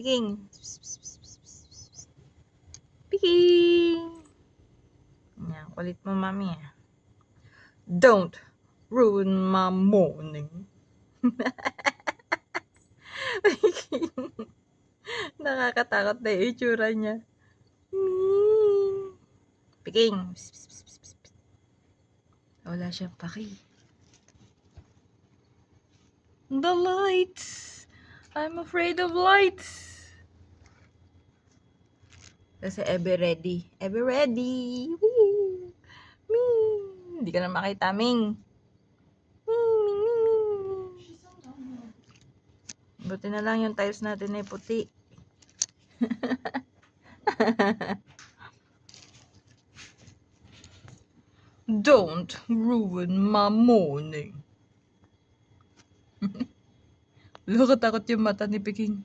Piking. Piking. Yan, kulit mo, mami. Don't ruin my morning. Nakakatakot na yung itsura niya. Piking. Wala siyang paki. The lights. I'm afraid of lights. Kasi ever ready. Ever ready. Wee. Ming. Hindi ka na makita, Ming. Ming. Buti na lang yung tiles natin ay puti. Don't ruin my morning. Loko takot yung mata ni Peking.